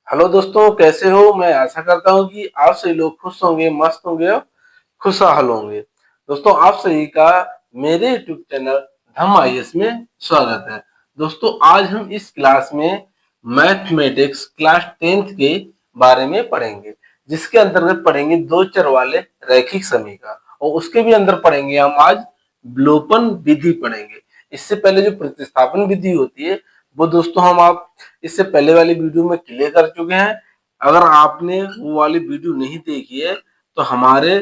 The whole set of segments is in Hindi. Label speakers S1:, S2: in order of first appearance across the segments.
S1: हेलो दोस्तों, कैसे हो। मैं आशा करता हूँ कि आप सभी लोग खुश होंगे, मस्त होंगे और खुशहाल होंगे। दोस्तों, आप सभी का मेरे यूट्यूब चैनल धम आईएएस में स्वागत है। दोस्तों, आज हम इस क्लास में मैथमेटिक्स क्लास 10th के बारे में पढ़ेंगे, जिसके अंतर्गत पढ़ेंगे दो चर वाले रैखिक समीकरण, और उसके भी अंदर पढ़ेंगे हम आज विलोपन विधि पढ़ेंगे। इससे पहले जो प्रतिस्थापन विधि होती है वो दोस्तों हम आप इससे पहले वाली वीडियो में क्लियर कर चुके हैं। अगर आपने वो वाली वीडियो नहीं देखी है तो हमारे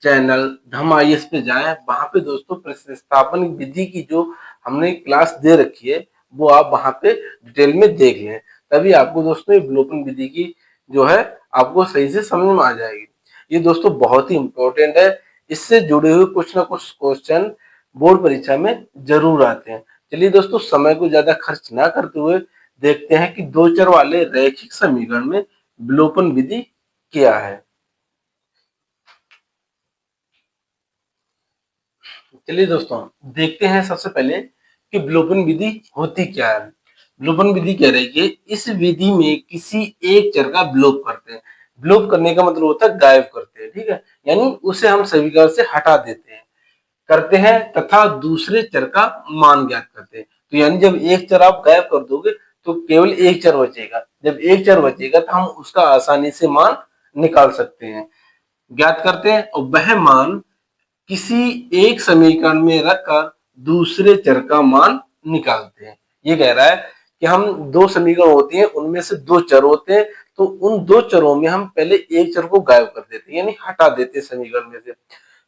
S1: चैनल धम आईएएस पे जाएं। वहां पे दोस्तों प्रतिस्थापन विधि की जो हमने क्लास दे रखी है वो आप वहां पे डिटेल में देख लें, तभी आपको दोस्तों ये विलोपन विधि की जो है आपको सही से समझ में आ जाएगी। ये दोस्तों बहुत ही इंपॉर्टेंट है। इससे जुड़े हुए कुछ ना कुछ क्वेश्चन बोर्ड परीक्षा में जरूर आते हैं। चलिए दोस्तों, समय को ज्यादा खर्च ना करते हुए देखते हैं कि दो चर वाले रैखिक समीकरण में विलोपन विधि क्या है। चलिए दोस्तों, देखते हैं सबसे पहले कि विलोपन विधि होती क्या है। विलोपन विधि कह रही है कि इस विधि में किसी एक चर का विलोप करते हैं। विलोप करने का मतलब होता है गायब करते हैं, ठीक है, यानी उसे हम समीकरण से हटा देते हैं, करते हैं तथा दूसरे चर का मान ज्ञात करते हैं। तो यानी जब एक चर आप गायब कर दोगे तो केवल एक चर बचेगा। जब एक चर बचेगा तो हम उसका आसानी से मान निकाल सकते हैं, ज्ञात करते हैं, और वह मान किसी एक समीकरण में रखकर दूसरे चर का मान निकालते हैं। ये कह रहा है कि हम दो समीकरण होती हैं, उनमें से दो चर होते हैं, तो उन दो चरों में हम पहले एक चर को गायब कर देते हैं, यानी हटा देते हैं समीकरण में से।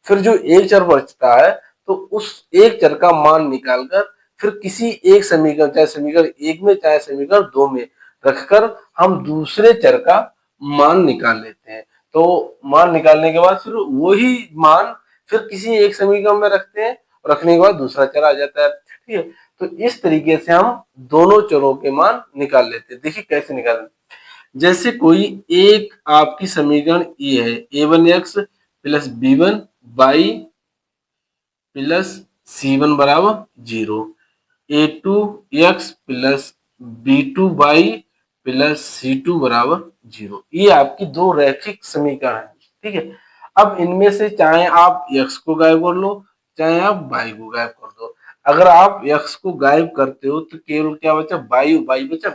S1: फिर जो एक चर बचता है तो उस एक चर का मान निकालकर फिर किसी एक समीकरण, चाहे समीकरण एक में चाहे समीकरण दो में रखकर हम दूसरे चर का मान निकाल लेते हैं। तो मान निकालने के बाद फिर वही मान फिर किसी एक समीकरण में रखते हैं, रखने के बाद दूसरा चर आ जाता है, ठीक है। तो इस तरीके से हम दोनों चरों के मान निकाल लेते हैं। देखिए कैसे निकालें। जैसे कोई एक आपकी समीकरण ये है, a1x plus b1 plus c1 बराबर 0, a2x plus b2 plus c2 बराबर 0। ये आपकी दो रैखिक समीकरण है, ठीक है। अब इनमें से चाहे आप x को गायब कर लो, चाहे आप y को गायब कर दो। अगर आप x को गायब करते हो तो केवल क्या बचा, y बचा।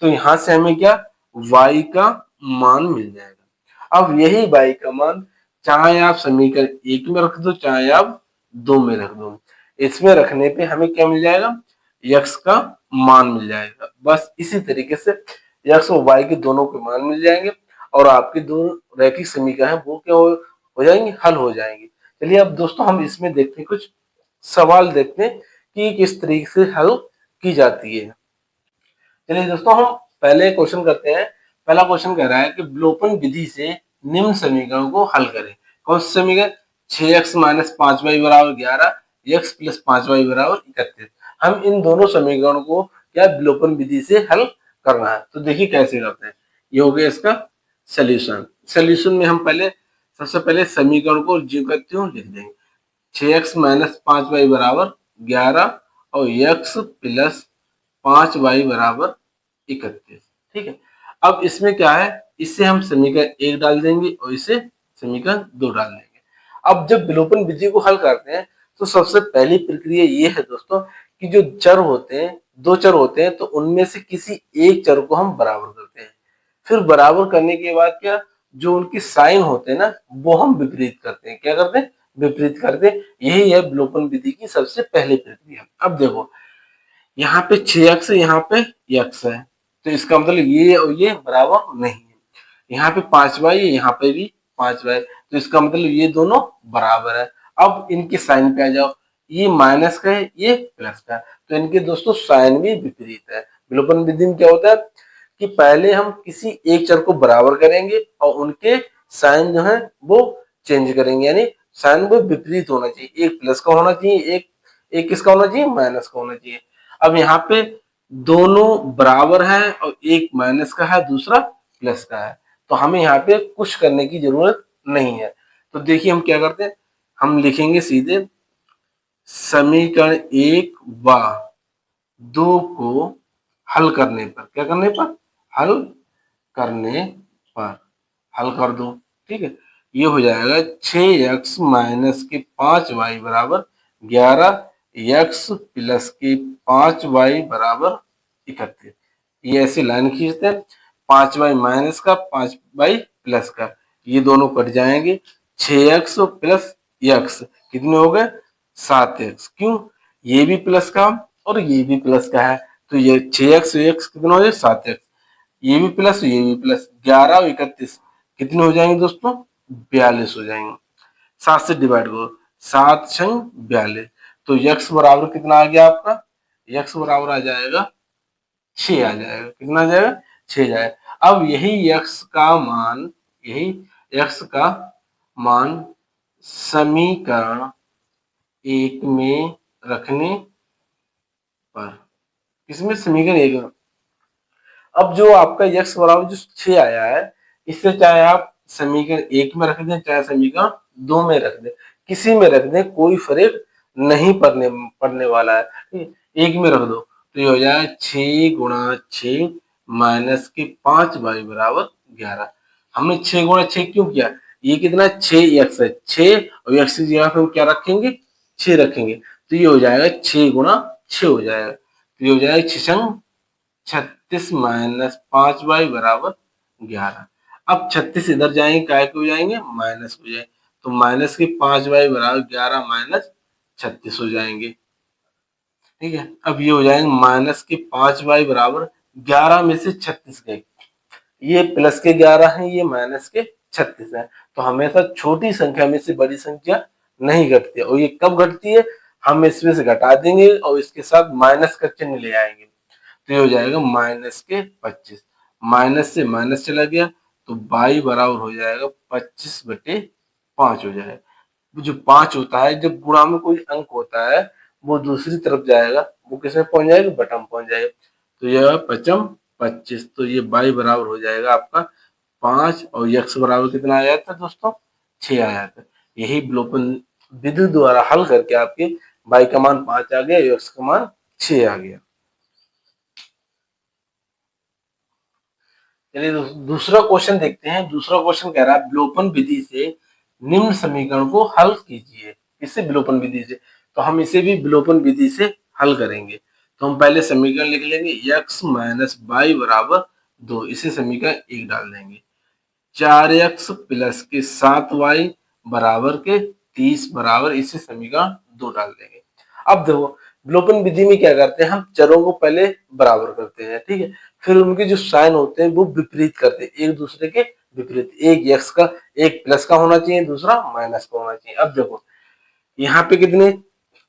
S1: तो यहां से हमें क्या, y का मान मिल जाएगा। अब यही y का मान चाहे आप समीकरण एक में रख दो चाहे आप दो में रख दो, इसमें रखने पे हमें क्या मिल जाएगा, x का मान मिल जाएगा। बस इसी तरीके से x और y के दोनों के मान मिल जाएंगे और आपके दो रैखिक समीकरण है वो क्या हो जाएंगे, हल हो जाएंगे। चलिए अब दोस्तों हम इसमें देखते हैं, कुछ सवाल देखते हैं कि किस तरीके से हल की जाती है। चलिए दोस्तों, हम पहले क्वेश्चन करते हैं। पहला क्वेश्चन कह रहा है कि विलोपन विधि से निम्न समीकरण को हल करें। कौन सा समीकरण, 6x माइनस 5y बराबर 11, x प्लस 5y बराबर 31। हम इन दोनों समीकरणों को क्या विलोपन विधि से हल करना है। तो देखिए कैसे करते हैं। ये हो गया इसका सोल्यूशन। सोल्यूशन में हम पहले सबसे पहले समीकरण को जो करते हो लिख देंगे, 6x माइनस 5y बराबर 11 और x प्लस 5y बराबर 31, ठीक है। अब इसमें क्या है, इससे हम समीकरण एक डाल देंगे और इसे समीकरण दो डाल देंगे। अब जब विलोपन विधि को हल करते हैं तो सबसे पहली प्रक्रिया ये है दोस्तों कि जो चर होते हैं, दो चर होते हैं, तो उनमें से किसी एक चर को हम बराबर करते हैं। फिर बराबर करने के बाद क्या, जो उनकी साइन होते हैं ना वो हम विपरीत करते हैं। क्या करते हैं, विपरीत करते हैं। यही है विलोपन विधि की सबसे पहली प्रक्रिया। अब देखो यहाँ पे 6x है, यहाँ पे x है, तो इसका मतलब ये और ये बराबर नहीं है। यहाँ पे 5y है, यहाँ पे भी 5y, तो इसका मतलब ये दोनों बराबर है। अब इनके साइन पे आ जाओ, ये माइनस का है, ये प्लस का है, तो इनके दोस्तों साइन भी विपरीत है। विलोपन विधि में क्या होता है कि पहले हम किसी एक चर को बराबर करेंगे और उनके साइन जो है वो चेंज करेंगे, यानी साइन वो विपरीत होना चाहिए। एक प्लस का होना चाहिए, एक एक किसका होना चाहिए, माइनस का होना चाहिए। अब यहाँ पे दोनों बराबर है और एक माइनस का है, दूसरा प्लस का है, तो हमें यहाँ पे कुछ करने की जरूरत नहीं है। तो देखिए हम क्या करते हैं, हम लिखेंगे सीधे समीकरण एक व दो को हल करने पर, क्या करने पर, हल करने पर हल कर दो। ठीक है, ये हो जाएगा 6x माइनस के 5y बराबर 11, x प्लस के 5y बराबर 31। ये ऐसे लाइन खींचते हैं, 5y माइनस का 5y प्लस का, ये दोनों कट जाएंगे। 6x प्लस x कितने हो गए? 7x। क्यों? ये भी प्लस का और ये भी प्लस का है, तो ये 6x x कितना हो जाए? 7x। ये भी प्लस ये भी प्लस, 11 और 31 कितने हो जाएंगे दोस्तों? 42 हो जाएंगे। 7 से डिवाइड करो, 7 छंग 42, तो x बराबर कितना आ गया आपका? x बराबर आ जाएगा 6 आ जाएगा। कितना आ जाएगा? 6 जाएगा। अब यही x का मान, यही x का मान समीकरण 1 में रखने पर, किसमें? समीकरण 1 में। अब जो आपका x बराबर जो 6 आया है, इससे चाहे आप समीकरण 1 में रख दें चाहे समीकरण 2 में रख दें, किसी में रख दें, कोई फर्क नहीं पड़ने वाला है। 1 में रख दो तो ये हो जाएगा 6 गुणा 6 माइनस के 5y बराबर 11। हमने 6 गुणा 6 क्यों किया? ये कितना? 6x है, 6 और x की जगह पे हम क्या रखेंगे? 6 रखेंगे, तो ये हो जाएगा 6 गुणा 6 हो जाएगा, तो ये हो जाएगा 6 36 माइनस 5y बराबर 11। अब 36 इधर जाएंगे, काय को जाएंगे? माइनस को जाएंगे, तो माइनस के 5y बराबर 11 माइनस 36 हो जाएंगे। ठीक है, अब ये हो जाएंगे माइनस के 5y बराबर 11 में से 36 गए, ये प्लस के 11 है, ये माइनस के 36 है। तो हमेशा छोटी संख्या में से बड़ी संख्या नहीं घटती है, और ये कब घटती है? हम इसमें से घटा देंगे और इसके साथ माइनस का चिन्ह ले आएंगे, तो ये हो जाएगा माइनस के 25। माइनस से माइनस चला गया तो y बराबर हो जाएगा 25/5 हो जाएगा। जो 5 होता है, जब गुणा में कोई अंक होता है, वो दूसरी तरफ जाएगा, वो किसमें पहुंच जाएगा? बटन पहुंच जाएगा, तो यह 25, तो ये y बराबर हो जाएगा आपका 5, और x बराबर कितना आया था दोस्तों? 6 आया था। यही विलोपन विधि द्वारा हल करके आपके y का मान 5 आ गया, x का मान 6 आ गया। चलिए दूसरा क्वेश्चन देखते हैं। दूसरा क्वेश्चन कह रहा है विलोपन विधि से निम्न समीकरण को हल कीजिए। इससे विलोपन विधि से, तो हम इसे भी विलोपन विधि से हल करेंगे। तो हम पहले समीकरण लिख लेंगे, x माइनस वाई बराबर 2, इसे समीकरण 1 डाल देंगे। 4x प्लस के 7y बराबर के 30 बराबर, इसे समीकरण 2 डाल देंगे। अब देखो विलोपन विधि में क्या करते हैं, हम चरों को पहले बराबर करते हैं, ठीक है, फिर उनके जो साइन होते हैं वो विपरीत करते हैं, एक दूसरे के विपरीत। एक x का, एक प्लस का होना चाहिए, दूसरा माइनस का होना चाहिए। अब देखो यहाँ पे कितने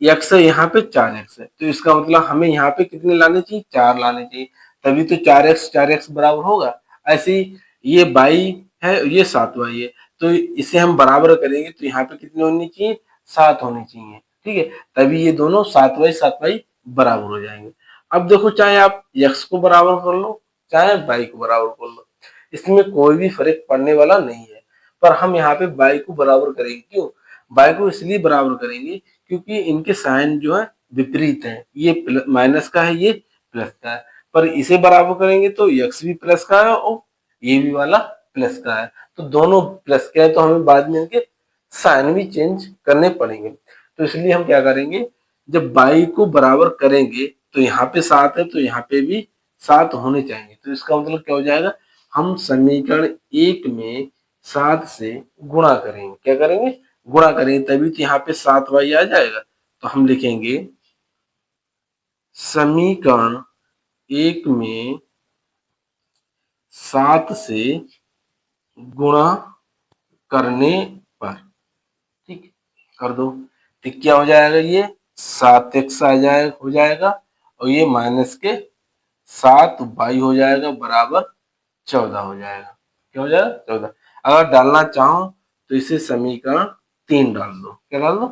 S1: x है, यहाँ पे 4x है, तो इसका मतलब हमें यहाँ पे कितने लाने चाहिए? 4 लाने चाहिए, तभी तो 4x बराबर होगा। ऐसे ही ये y है, ये 7y है, तो इसे हम बराबर करेंगे तो यहाँ पे कितने होनी चाहिए? 7 होनी चाहिए, ठीक है, तभी ये दोनों 7y बराबर हो जाएंगे। अब देखो चाहे आप x को बराबर कर लो चाहे y को बराबर कर लो, इसमें कोई भी फर्क पड़ने वाला नहीं है, पर हम यहाँ पे y को बराबर करेंगे। क्यों y को इसलिए बराबर करेंगे क्योंकि इनके साइन जो है विपरीत है, ये माइनस का है, ये प्लस का है, पर इसे बराबर करेंगे तो x भी प्लस का है और ये भी वाला प्लस का है, तो दोनों प्लस के है, तो हमें बाद में इनके साइन भी चेंज करने पड़ेंगे। तो इसलिए हम क्या करेंगे, जब y को बराबर करेंगे तो यहाँ पे 7 है, तो यहाँ पे भी 7 होने चाहिए, तो इसका मतलब क्या हो जाएगा, हम समीकरण 1 में 7 से गुणा करेंगे। क्या करेंगे? गुणा करेंगे, तभी तो यहाँ पे 7y आ जाएगा। तो हम लिखेंगे समीकरण 1 में 7 से गुणा करने पर, ठीक, कर दो, तो क्या हो जाएगा, ये 7x आ जाए हो जाएगा, और ये माइनस के 7y हो जाएगा बराबर 14 हो जाएगा। क्या हो जाएगा? 14। अगर डालना चाहो तो इसे समीकरण 3 डाल दो। क्या डाल दो?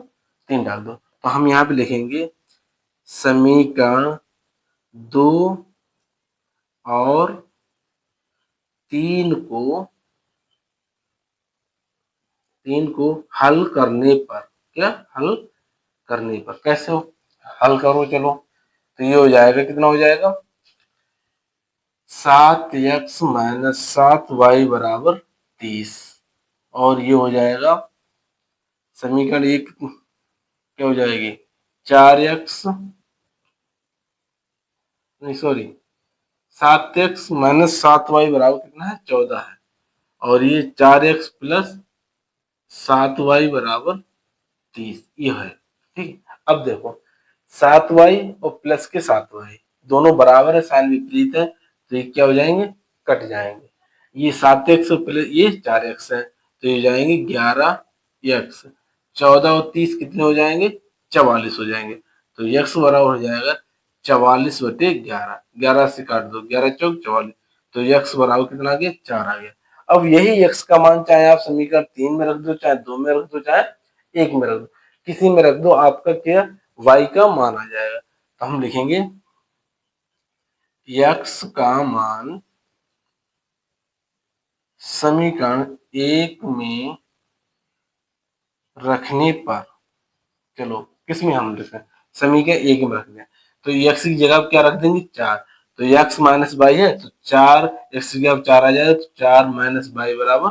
S1: 3 डाल दो। तो हम यहाँ पे लिखेंगे समीकरण 2 और 3 को हल करने पर, क्या हल करने पर, कैसे हो हल करो, चलो, तो ये हो जाएगा, कितना हो जाएगा, 7x माइनस 7y बराबर 30। और ये हो जाएगा समीकरण एक क्या हो जाएगी 4x नहीं सॉरी 7x माइनस 7y बराबर कितना है 14 है। और ये 4x प्लस 7y बराबर 30 ये है। ठीक, अब देखो 7y और प्लस के 7y दोनों बराबर है, साइन विपरीत है, तो ये क्या हो जाएंगे कट जाएंगे। ये 7x और प्लस ये 4x है, तो ये जाएंगे 11x। 14 और 30 कितने हो जाएंगे 44 हो जाएंगे। तो x बराबर हो जाएगा 44/11। 11 से काट दो, 11 चौक 44, तो x बराबर कितना आ गया 4 आ गया। अब यही x का मान चाहे आप समीकरण 3 में रख दो, चाहे 2 में रख दो, चाहे 1 में रख दो, किसी में रख दो, आपका क्या y का मान आ जाएगा। तो हम लिखेंगे x का मान समीकरण 1 में रखने पर, चलो किसमें हम लिखें समीकरण 1 में रख दें, तो x की जगह क्या रख देंगे 4, तो x माइनस बाई है तो 4 x की जगह 4 आ जाएगा, तो 4 माइनस बाई बराबर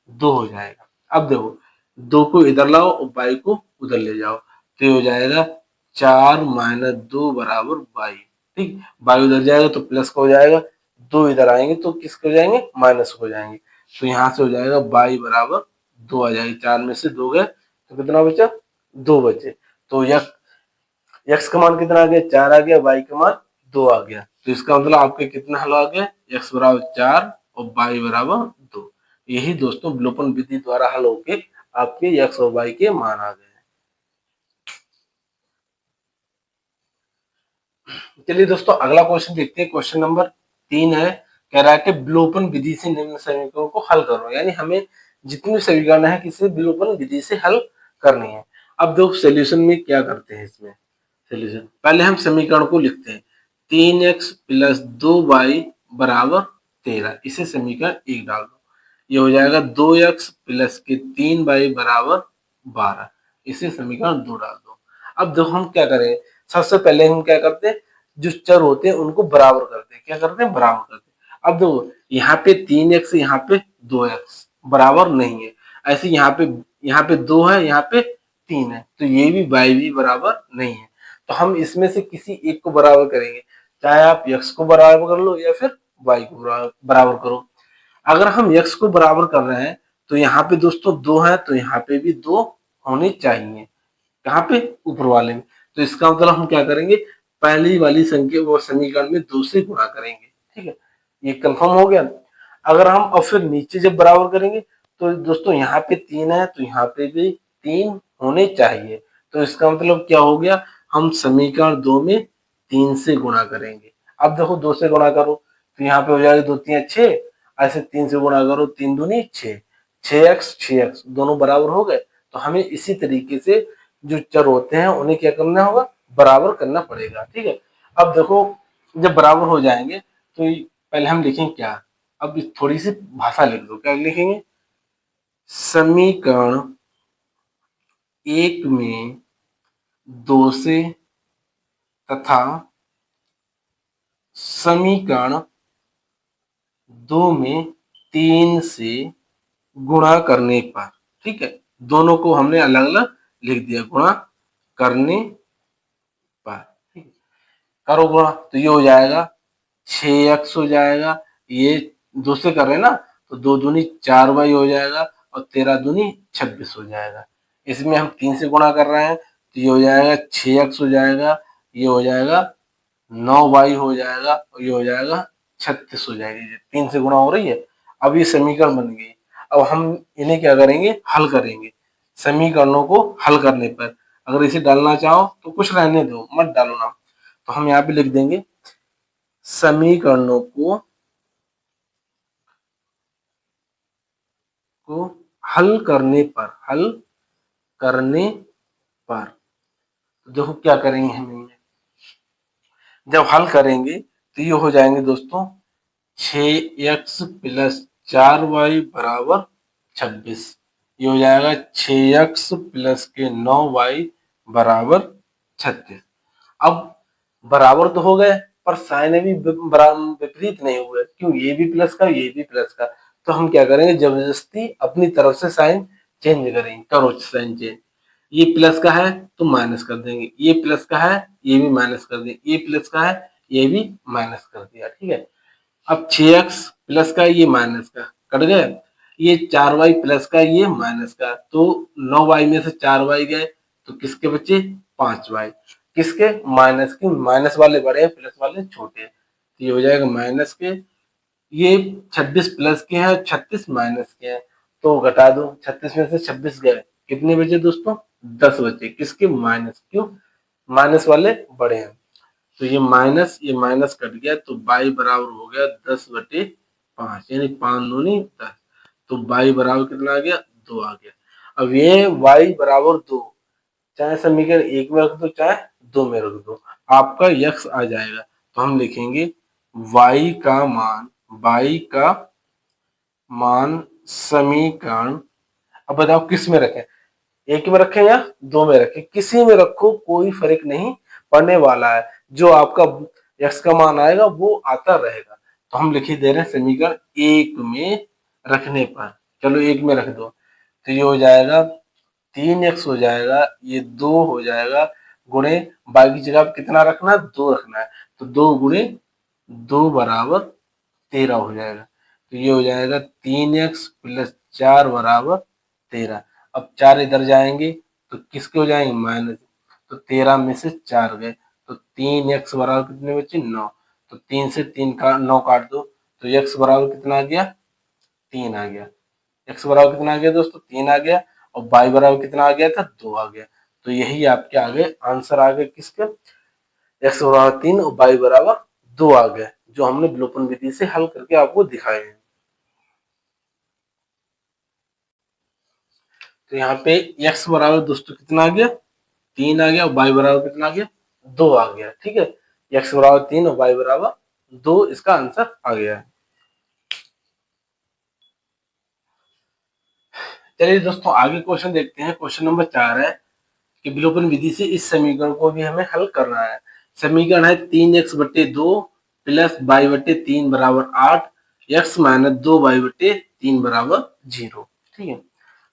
S1: 2 हो जाएगा। अब देखो 2 को इधर लाओ और बाई को उधर ले जाओ, तो ये हो जाएगा 4 माइनस 2 बराबर बाई। ठीक, बाई उधर जाएगा तो प्लस का हो जाएगा, 2 इधर आएंगे तो किसके हो जाएंगे माइनस हो जाएंगे, तो यहाँ से हो जाएगा बाई बराबर 2 आ जाएगी। 4 में से 2 गए तो कितना बचा 2 बचे। तो x का मान कितना आ गया 4 आ गया, y का मान 2 आ गया। तो इसका मतलब आपके कितना हल आ गया x बराबर 4 और y बराबर 2। यही दोस्तों विलोपन विधि द्वारा हल होके आपके x और y के मान आ गए। चलिए दोस्तों अगला क्वेश्चन देखते हैं। क्वेश्चन नंबर 3 है, कह रहा है कि विलोपन विधि से निम्न समीकरणों को हल करो। यानी हमें जितनी समीकरण है किसी विलोपन विधि से हल करनी है। अब देखो सोल्यूशन में क्या करते हैं, इसमें सोल्यूशन पहले हम समीकरण को लिखते हैं 3x प्लस 2y बराबर 13, इसे समीकरण 1 डाल दो। ये हो जाएगा 2x प्लस के 3y बराबर 12, इसे समीकरण 2 डाल दो। अब देखो हम क्या करें, सबसे पहले हम क्या करते हैं जो चर होते हैं उनको बराबर करते हैं। क्या करते हैं बराबर करते हैं। अब देखो यहाँ पे 3x यहाँ पे 2x बराबर नहीं है, ऐसे यहाँ पे 2 है यहाँ पे 3 है, तो ये भी y भी बराबर नहीं है। तो हम इसमें से किसी एक को बराबर करेंगे, चाहे आप x को बराबर कर लो या फिर y को बराबर करो। अगर हम x को बराबर कर रहे हैं तो यहाँ पे दोस्तों 2 है, तो यहाँ पे भी 2 होने चाहिए, कहाँ पे ऊपर वाले में। तो इसका मतलब हम क्या करेंगे पहली वाली संख्या वो समीकरण में 2 से गुणा करेंगे। ठीक है, ये कंफर्म हो गया। अगर हम और फिर नीचे जब बराबर करेंगे तो दोस्तों यहाँ पे 3 है तो यहाँ पे भी 3 होने चाहिए। तो इसका मतलब क्या हो गया, हम समीकरण 2 में 3 से गुणा करेंगे। अब देखो 2 से गुणा करो तो यहाँ पे हो जाएगा 2 3 6, ऐसे 3 से गुणा करो 3 दूनी 6, 6x दोनों बराबर हो गए। तो हमें इसी तरीके से जो चर होते हैं उन्हें क्या करना होगा बराबर करना पड़ेगा। ठीक है, अब देखो जब बराबर हो जाएंगे तो पहले हम लिखेंगे क्या, अब थोड़ी सी भाषा लिख दो, क्या लिखेंगे समीकरण 1 में 2 से तथा समीकरण 2 में 3 से गुणा करने पर। ठीक है, दोनों को हमने अलग अलग लिख दिया गुणा करने पर। ठीक है, करो गुणा तो ये हो जाएगा 6x हो जाएगा, ये 2 से कर रहे हैं ना तो 2 दूनी 4y हो जाएगा और 13 दूनी 26 हो जाएगा। इसमें हम 3 से गुणा कर रहे हैं तो ये हो जाएगा 6x हो जाएगा, ये हो जाएगा 9y हो जाएगा और ये हो जाएगा 36 हो जाएगी। 3 से गुणा हो रही है। अब ये समीकरण बन गई। अब हम इन्हें क्या करेंगे हल करेंगे। समीकरणों को हल करने पर अगर इसे डालना चाहो तो कुछ रहने दो मत डालो ना, तो हम यहाँ पे लिख देंगे समीकरणों को हल करने पर देखो क्या करेंगे हम, जब हल करेंगे तो ये हो जाएंगे दोस्तों 6x प्लस 4y बराबर 26, ये हो जाएगा 6x प्लस के 9y बराबर 36। अब बराबर तो हो गए, पर साइन अभी विपरीत नहीं हुआ है। क्यों? ये भी प्लस का, ये भी प्लस का। तो हम क्या करेंगे, जबरदस्ती अपनी तरफ से साइन चेंज करेंगे। करो साइन चेंज। ये प्लस का है तो माइनस कर देंगे, ये प्लस का है ये भी माइनस कर देंगे, ये प्लस का है ये भी माइनस कर दिया। ठीक है। अब 6x प्लस का, ये माइनस का कट गया। ये 4y प्लस का, ये माइनस का, तो 9y में से 4y गए तो किसके बचे? 5y। किसके? माइनस के। माइनस वाले बड़े हैं, प्लस वाले छोटे हैं। तो ये हो जाएगा माइनस के। ये 26 प्लस के हैं, 36 माइनस के हैं, तो घटा दो। 36 में से 26 गए, कितने बचे दोस्तों? 10 बचे। किसके? माइनस। क्यों? माइनस वाले बड़े हैं। तो ये माइनस कट गया, तो बाई बराबर हो गया 10/5, यानी 5 दूनी 10। तो बाई बराबर कितना आ गया? 2 आ गया। अब ये y बराबर 2, चाहे समीकरण 1 में रख दो चाहे 2 में रख दो, आपका यक्स आ जाएगा। तो हम लिखेंगे y का मान समीकरण। अब बताओ किस में रखें, एक में रखें या 2 में रखें? किसी में रखो, कोई फर्क नहीं पड़ने वाला है। जो आपका x का मान आएगा वो आता रहेगा। तो हम लिख ही दे रहे हैं समीकरण 1 में रखने पर। चलो 1 में रख दो, तो ये हो जाएगा 3x हो जाएगा, ये 2 हो जाएगा, गुणे y की जगह कितना रखना है? 2 रखना है। तो 2 गुणे 2 बराबर 13 हो जाएगा। तो ये हो जाएगा 3x प्लस 4 बराबर 13। अब 4 इधर जाएंगे तो किसके हो जाएंगे? माइनस। तो 13 में से 4 गए, तो 3x बराबर कितने बचे? 9। तो 3 से 3 का 9 काट दो, तो x बराबर कितना आ गया? 3 आ गया। x बराबर कितना आ गया दोस्तों? 3 आ गया। और y बराबर कितना आ गया था? 2 आ गया। तो यही आपके आगे आंसर आ गए किसके? x बराबर 3 और y बराबर 2 आ गए, जो हमने विलोपन विधि से हल करके आपको दिखाए हैं। तो यहाँ पे x बराबर दोस्तों कितना आ गया? 3 आ गया। और y बराबर कितना आ गया? 2 आ गया। ठीक है। x बराबर 3 और y बराबर 2 इसका आंसर आ गया है। चलिए दोस्तों आगे क्वेश्चन देखते हैं। क्वेश्चन नंबर 4 है कि विलोपन विधि से इस समीकरण को भी हमें हल करना है। समीकरण है 3x/2 प्लस y/3 बराबर 8, x माइनस 2y/3 बराबर 0। ठीक है।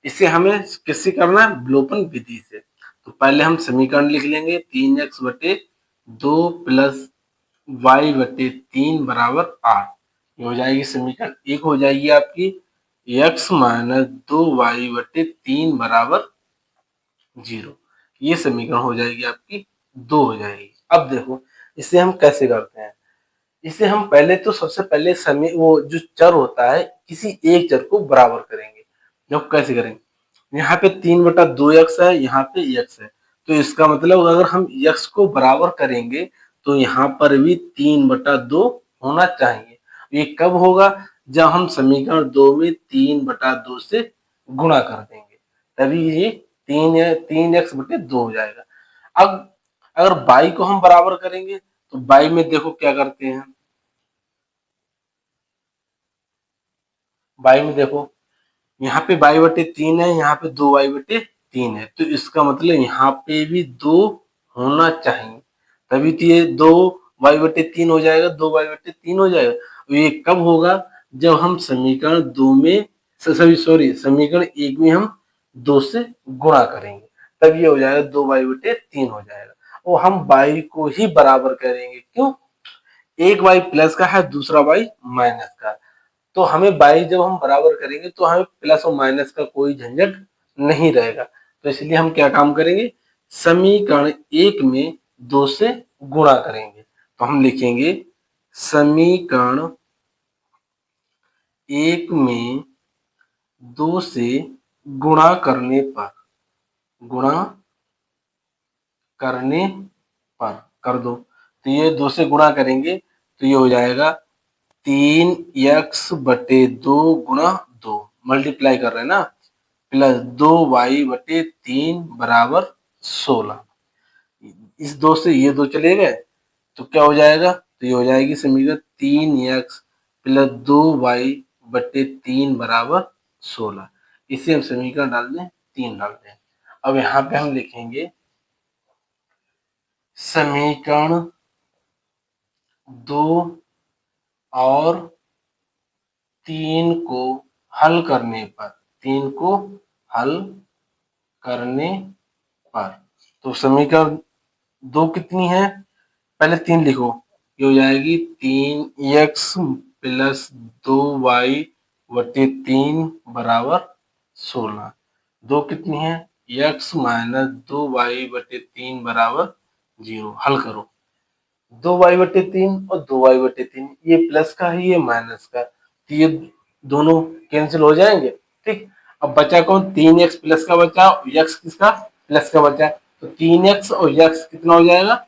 S1: इसे हमें किससे करना है? विलोपन विधि से। तो पहले हम समीकरण लिख लेंगे 3x/2 प्लस y/3 बराबर 8। ये हो जाएगी समीकरण 1 हो जाएगी आपकी। x माइनस 2y/3 बराबर 0। ये समीकरण हो जाएगी आपकी 2 हो जाएगी। अब देखो इसे हम कैसे करते हैं। इसे हम पहले तो सबसे पहले समय वो जो चर होता है किसी एक चर को बराबर करेंगे। जो कैसे करेंगे, यहाँ पे 3/2x है, यहाँ पे x है, तो इसका मतलब अगर हम x को बराबर करेंगे तो यहाँ पर भी 3/2 होना चाहिए। ये कब होगा? जब हम समीकरण 2 में 3/2 से गुणा कर देंगे, तभी ये 3x/2 हो जाएगा। अब अगर बाई को हम बराबर करेंगे तो बाई में देखो क्या करते हैं। बाई में देखो यहाँ पे y/3 है, यहाँ पे 2y/3 है, तो इसका मतलब यहाँ पे भी 2 होना चाहिए, तभी तो ये 2y/3 हो जाएगा, 2y/3 हो जाएगा। तो ये कब होगा? जब हम समीकरण 2 में सॉरी समीकरण 1 में हम 2 से गुणा करेंगे, तब ये हो जाएगा 2y/3 हो जाएगा। और हम y को ही बराबर करेंगे। क्यों? एक y प्लस का है, दूसरा y माइनस का, तो हमें बाई जब हम बराबर करेंगे तो हमें प्लस और माइनस का कोई झंझट नहीं रहेगा। तो इसलिए हम क्या काम करेंगे? समीकरण 1 में 2 से गुणा करेंगे। तो हम लिखेंगे समीकरण 1 में 2 से गुणा गुणा करने पर कर दो। तो ये 2 से गुणा करेंगे तो ये हो जाएगा 3x/2 गुणा 2, मल्टीप्लाई कर रहे हैं ना, प्लस 2y/3 बराबर 16। इस 2 से ये 2 चले गए तो क्या हो जाएगा? तो ये हो जाएगी समीकरण 3x प्लस 2y/3 बराबर 16। इसे हम समीकरण डाल दें, 3 डाल दें। अब यहाँ पे हम लिखेंगे समीकरण 2 और 3 को हल करने पर, 3 को हल करने पर, तो समीकरण 2 कितनी है, पहले 3 लिखो, ये हो जाएगी 3x प्लस 2y बटे 3 बराबर 16। 2 कितनी है, x माइनस 2y बटे 3 बराबर 0। हल करो, 2y/3 और 2y/3, ये प्लस का है ये माइनस का, तो ये दोनों कैंसिल हो जाएंगे। ठीक, अब बचा कौन, 3x प्लस का बचा, x किसका, प्लस का बचा, तो 3x और x कितना हो जाएगा,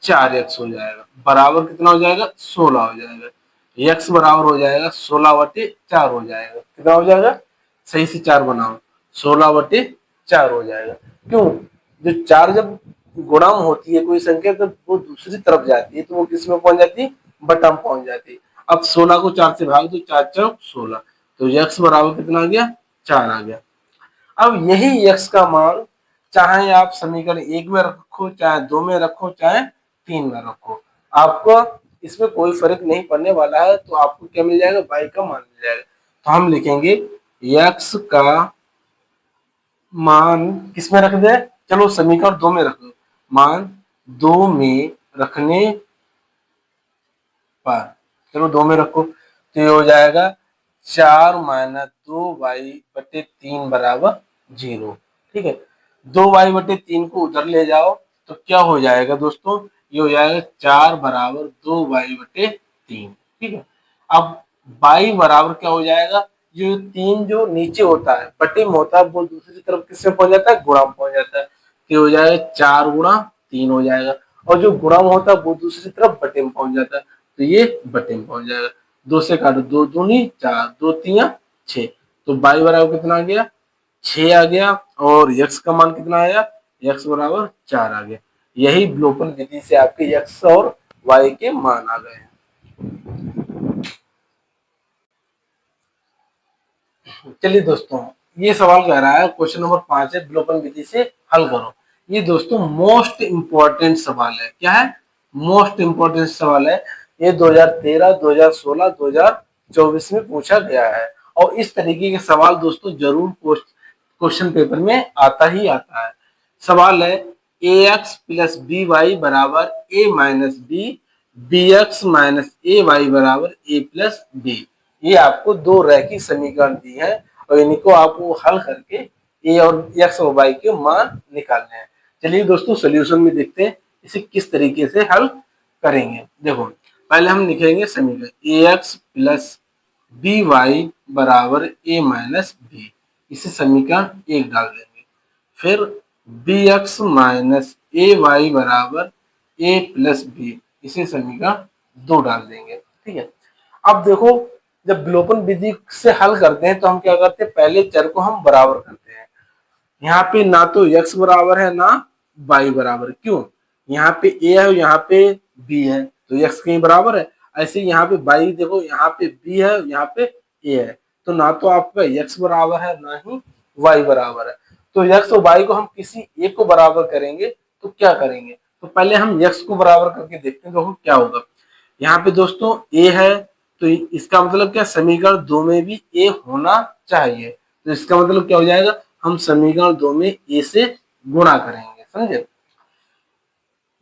S1: 4x हो जाएगा, बराबर कितना हो जाएगा, 16 हो जाएगा। x बराबर हो जाएगा 16/4 हो जाएगा, कितना हो जाएगा, सही से 4 बनाओ, 16/4 हो जाएगा। क्यों, जो 4 जब गुणाम होती है कोई संख्या, जब वो दूसरी तरफ जाती है तो वो किस में पहुंच जाती है, बटा में पहुंच जाती है। अब 16 को 4 से भाग दो, 4 चौक 16, तो x बराबर कितना आ गया, 4 आ गया। अब यही x का मान चाहे आप समीकरण 1 में रखो, चाहे 2 में रखो, चाहे 3 में रखो, आपको इसमें कोई फर्क नहीं पड़ने वाला है। तो आपको क्या मिल जाएगा, y का मान मिल जाएगा। तो हम लिखेंगे x का मान किस में रख दे, चलो समीकरण 2 में रख दो, मान 2 में रखने पर, चलो 2 में रखो, तो ये हो जाएगा 4 माइनस 2y/3 बराबर 0। ठीक है, 2y/3 को उधर ले जाओ तो क्या हो जाएगा दोस्तों, ये हो जाएगा 4 बराबर 2y/3। ठीक है, अब y बराबर क्या हो जाएगा, ये 3 जो नीचे होता है बटे में होता है, वो दूसरी तरफ किससे पहुंच जाता है, गुणा में पहुंच जाता है, तो हो जाएगा 4 गुणा 3 हो जाएगा, और जो गुणा में होता है वो दूसरी तरफ बटे में पहुंच जाता है, तो ये बटे में पहुंच जाएगा। 2 से काटो, 2 दूनी 4, 2 3 6, तो y बराबर कितना आ गया, 6 आ गया, और x का मान कितना आया, x बराबर 4 आ गया। यही विलोपन विधि से आपके x और y के मान आ गए हैं। चलिए दोस्तों, ये सवाल कह रहा है, क्वेश्चन नंबर 5 है, विलोपन विधि से हल करो। ये दोस्तों मोस्ट इंपॉर्टेंट सवाल है, क्या है, मोस्ट इंपॉर्टेंट सवाल है। ये 2013, 2016, 2024 में पूछा गया है, और इस तरीके के सवाल दोस्तों जरूर क्वेश्चन पेपर में आता ही आता है। सवाल है ax प्लस बी वाई बराबर a minus B, B X minus A Y बराबर a प्लस बी। ये आपको दो रैखिक समीकरण दी है, और इनको आपको हल करके ए और एक्स और वाई के मान निकालने हैं। चलिए दोस्तों, सोल्यूशन में देखते हैं इसे किस तरीके से हल करेंगे। देखो, पहले हम लिखेंगे समीकरण ए एक्स प्लस बी वाई बराबर ए माइनस बी, इसे समीकरण 1 डाल देंगे। फिर B X minus A Y बराबर ए प्लस बी, इसे समीकरण 2 डाल देंगे। ठीक है, अब देखो, जब विलोपन विधि से हल करते हैं तो हम क्या करते हैं, पहले चर को हम बराबर करते हैं। यहाँ पे ना तो x बराबर है ना y बराबर, क्यों, यहाँ पे a है, यहाँ पे b है, तो x कहीं बराबर है। ऐसे यहाँ पे y देखो, यहाँ पे b है, यहाँ पे a है, तो ना तो आपका x बराबर है ना ही y बराबर है। तो x और y को हम किसी एक को बराबर करेंगे तो क्या करेंगे, तो पहले हम x को बराबर करके देखते हैं, देखो क्या होगा। यहाँ पे दोस्तों a है, तो इसका मतलब क्या, समीकरण 2 में भी a होना चाहिए, तो इसका मतलब क्या हो जाएगा, हम समीकरण 2 में a से गुणा करेंगे, समझे।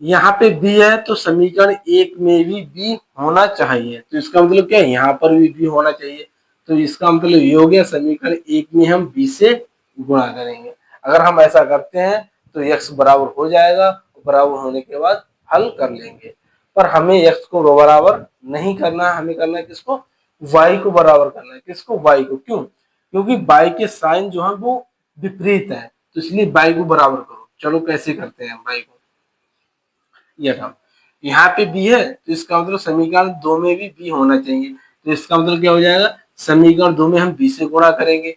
S1: यहाँ पे b है, तो समीकरण 1 में भी b होना चाहिए, तो इसका मतलब क्या है, यहाँ पर भी b होना चाहिए, तो इसका मतलब ये हो गया, समीकरण 1 में हम b से गुणा करेंगे। अगर हम ऐसा करते हैं तो x बराबर हो जाएगा, बराबर होने के बाद हल कर लेंगे। पर हमें x को बराबर नहीं करना है, हमें करना है किसको, y को बराबर करना है, किसको, y को। क्यों, क्योंकि y के साइन जो है वो विपरीत है, तो इसलिए y को बराबर करो। चलो कैसे करते हैं y को, ये था, यहाँ पे b है, तो इसका मतलब समीकरण 2 में भी b होना चाहिए, तो इसका मतलब क्या हो जाएगा, समीकरण 2 में हम b से गुणा करेंगे।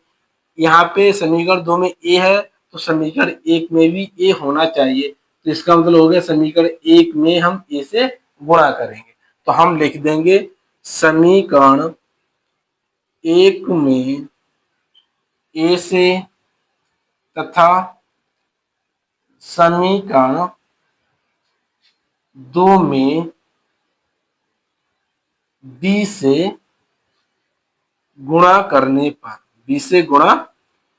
S1: यहाँ पे समीकरण 2 में a है, तो समीकरण 1 में भी a होना चाहिए, तो इसका मतलब हो गया समीकरण 1 में हम a से गुणा करेंगे। तो हम लिख देंगे समीकरण 1 में a से, तथा समीकरण 2 में बी से गुणा करने पर, बी से गुणा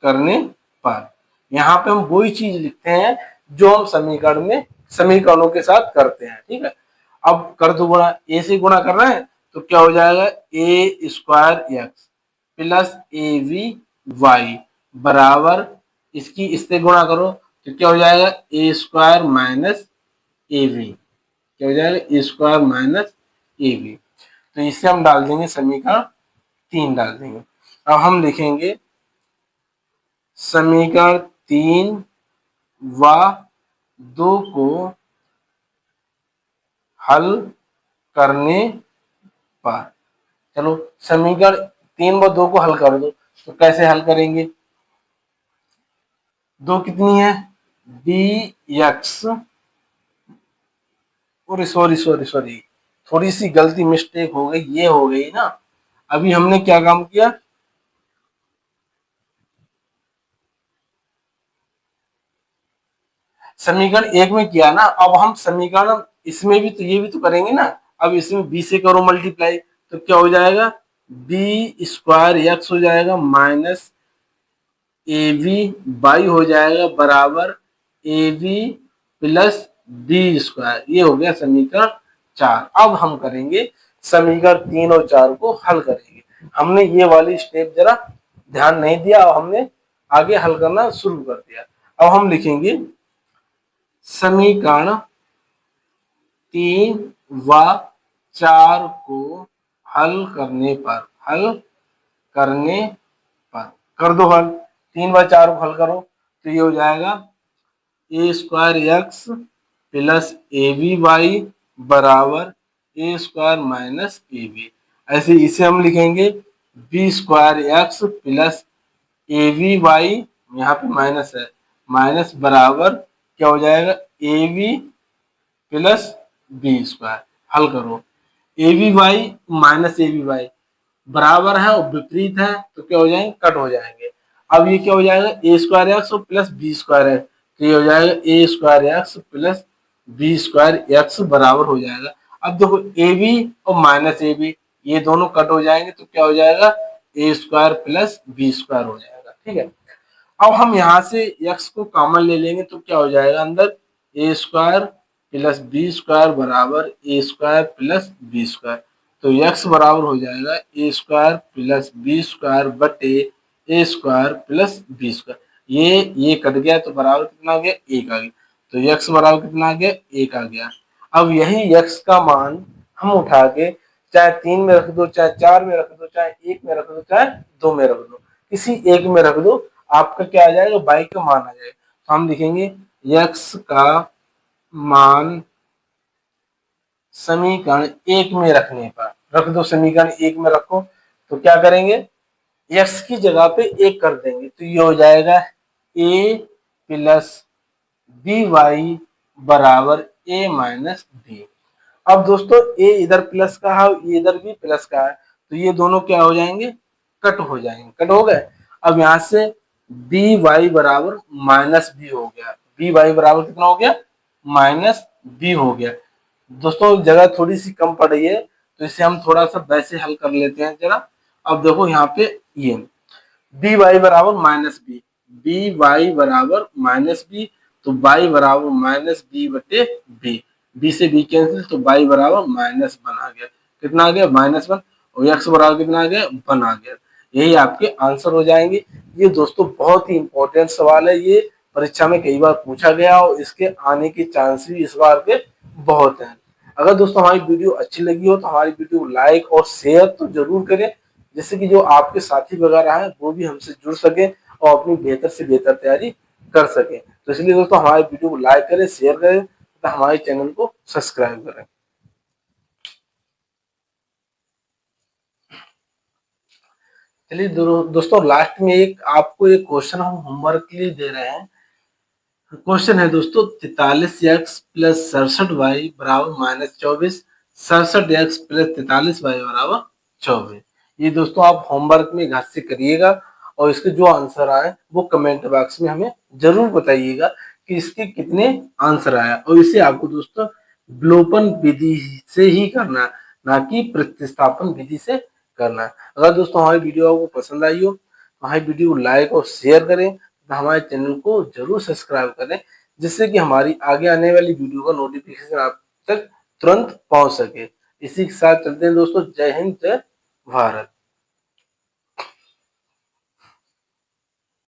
S1: करने पर, यहाँ पे हम वही चीज लिखते हैं जो हम समीकरणों के साथ करते हैं। ठीक है, अब कर दो गुणा, ए से गुणा कर रहे हैं तो क्या हो जाएगा, a square x plus a b y बराबर, इसकी इससे गुणा करो तो क्या हो जाएगा, a square minus a b, क्या हो जाएगा, a square minus a b. तो इसे हम डाल देंगे समीकरण 3 डाल देंगे। अब हम लिखेंगे समीकरण 3 व 2 को हल करने पर, चलो समीकरण 3 व 2 को हल कर दो, तो कैसे हल करेंगे, 2 कितनी है, बी एक्स, सॉरी थोड़ी सी गलती मिस्टेक हो गई, ये हो गई ना, अभी हमने क्या काम किया, समीकरण 1 में किया ना, अब हम समीकरण इसमें भी तो ये भी तो करेंगे ना, अब इसमें बी से करो मल्टीप्लाई, तो क्या हो जाएगा, बी स्क्वायर एक्स हो जाएगा माइनस ए वी बाई हो जाएगा बराबर A we plus B square, ये हो गया समीकरण 4। अब हम करेंगे समीकरण 3 और 4 को हल करेंगे। हमने ये वाली स्टेप जरा ध्यान नहीं दिया, अब हमने आगे हल करना शुरू कर दिया। अब हम लिखेंगे समीकरण 3 व 4 को हल करने पर, कर दो हल, 3 व 4 को हल करो तो ये हो जाएगा a square x plus a b y बराबर a square minus a b. ऐसे इसे हम लिखेंगे b square x plus a b y, यहाँ पे माइनस है, माइनस बराबर क्या हो जाएगा, a we plus B square. हल करो, a b y minus a b y बराबर है और विपरीत है तो क्या हो जाएंगे, कट हो जाएंगे। अब ये क्या हो जाएगा, ए स्क्वायर एक्स और प्लस बी स्क्वायर है तो ये हो जाएगा a square x plus B square x बराबर हो जाएगा। अब देखो ए बी और माइनस ए बी ये दोनों कट हो जाएंगे तो क्या हो जाएगा, a square plus B square हो जाएगा। ठीक है, अब हम यहाँ से एक्स को कॉमन ले लेंगे तो क्या हो जाएगा, अंदर ए स्क्वायर प्लस बी स्क्वायर बराबर a square plus B square, तो एक्स बराबर हो जाएगा a square plus B square बटे ए स्क्वायर प्लस बी स्क्वायर। ये कट गया तो बराबर कितना आ गया, 1 आ गया, तो एक्स बराबर कितना आ गया, 1 आ गया। अब यही एक्स का मान हम उठा के चाहे 3 में रख दो, चाहे 4 में रख दो, चाहे 1 में रख दो, चाहे 2 में रख दो, किसी एक में रख दो, आपका क्या आ जाएगा, बाई का मान आ जाएगा। तो हम लिखेंगे एक्स का मान समीकरण 1 में रखने पर, रख दो समीकरण 1 में रखो तो क्या करेंगे, एक्स की जगह पे 1 कर देंगे तो ये हो जाएगा ए प्लस बी वाई बराबर ए माइनस बी। अब दोस्तों ए इधर प्लस का है, ये इधर भी प्लस का है तो ये दोनों क्या हो जाएंगे, कट हो जाएंगे, कट हो गए। अब यहाँ से बी वाई बराबर माइनस बी हो गया, बी वाई बराबर कितना हो गया, माइनस बी हो गया। दोस्तों जगह थोड़ी सी कम पड़ रही है तो इसे हम थोड़ा सा वैसे हल कर लेते हैं जरा। अब देखो यहाँ पे ये बी वाई बराबर माइनस बी, बी वाई बराबर माइनस बी, तो बाई बराबर माइनस बी बटे बी, बी से बी कैंसिल तो बाई बराबर माइनस 1 आ गया, कितना आ गया, -1, और एक्स बराबर कितना आ गया, 1 आ गया। यही आपके आंसर हो जाएंगे। ये दोस्तों बहुत ही इंपॉर्टेंट सवाल है, ये परीक्षा में कई बार पूछा गया और इसके आने के चांस भी इस बार के बहुत हैं। अगर दोस्तों हमारी वीडियो अच्छी लगी हो तो हमारी वीडियो को लाइक और शेयर तो जरूर करें, जिससे कि जो आपके साथी वगैरह हैं वो भी हमसे जुड़ सके और अपनी बेहतर से बेहतर तैयारी कर सके। तो इसलिए दोस्तों हमारी वीडियो को लाइक करें, शेयर करें तथा हमारे चैनल को सब्सक्राइब करें। चलिए दोस्तों लास्ट में आपको एक क्वेश्चन हम होमवर्क के लिए दे रहे हैं। क्वेश्चन है दोस्तों 43x प्लस 67y बराबर -24, 67x प्लस 43y बराबर 24। ये दोस्तों आप होमवर्क में घर से करिएगा और इसके जो आंसर आए वो कमेंट बॉक्स में हमें जरूर बताइएगा कि इसके कितने आंसर आया। और इसे आपको दोस्तों विलोपन विधि से ही करना है, ना कि प्रतिस्थापन विधि से करना। अगर दोस्तों हमारी वीडियो आपको पसंद आई हो तो हमारी वीडियो को लाइक और शेयर करें, हमारे चैनल को जरूर सब्सक्राइब करें, जिससे कि हमारी आगे आने वाली वीडियो का नोटिफिकेशन आप तक तुरंत पहुंच सके। इसी के साथ चलते हैं दोस्तों। जय हिंद, जय भारत।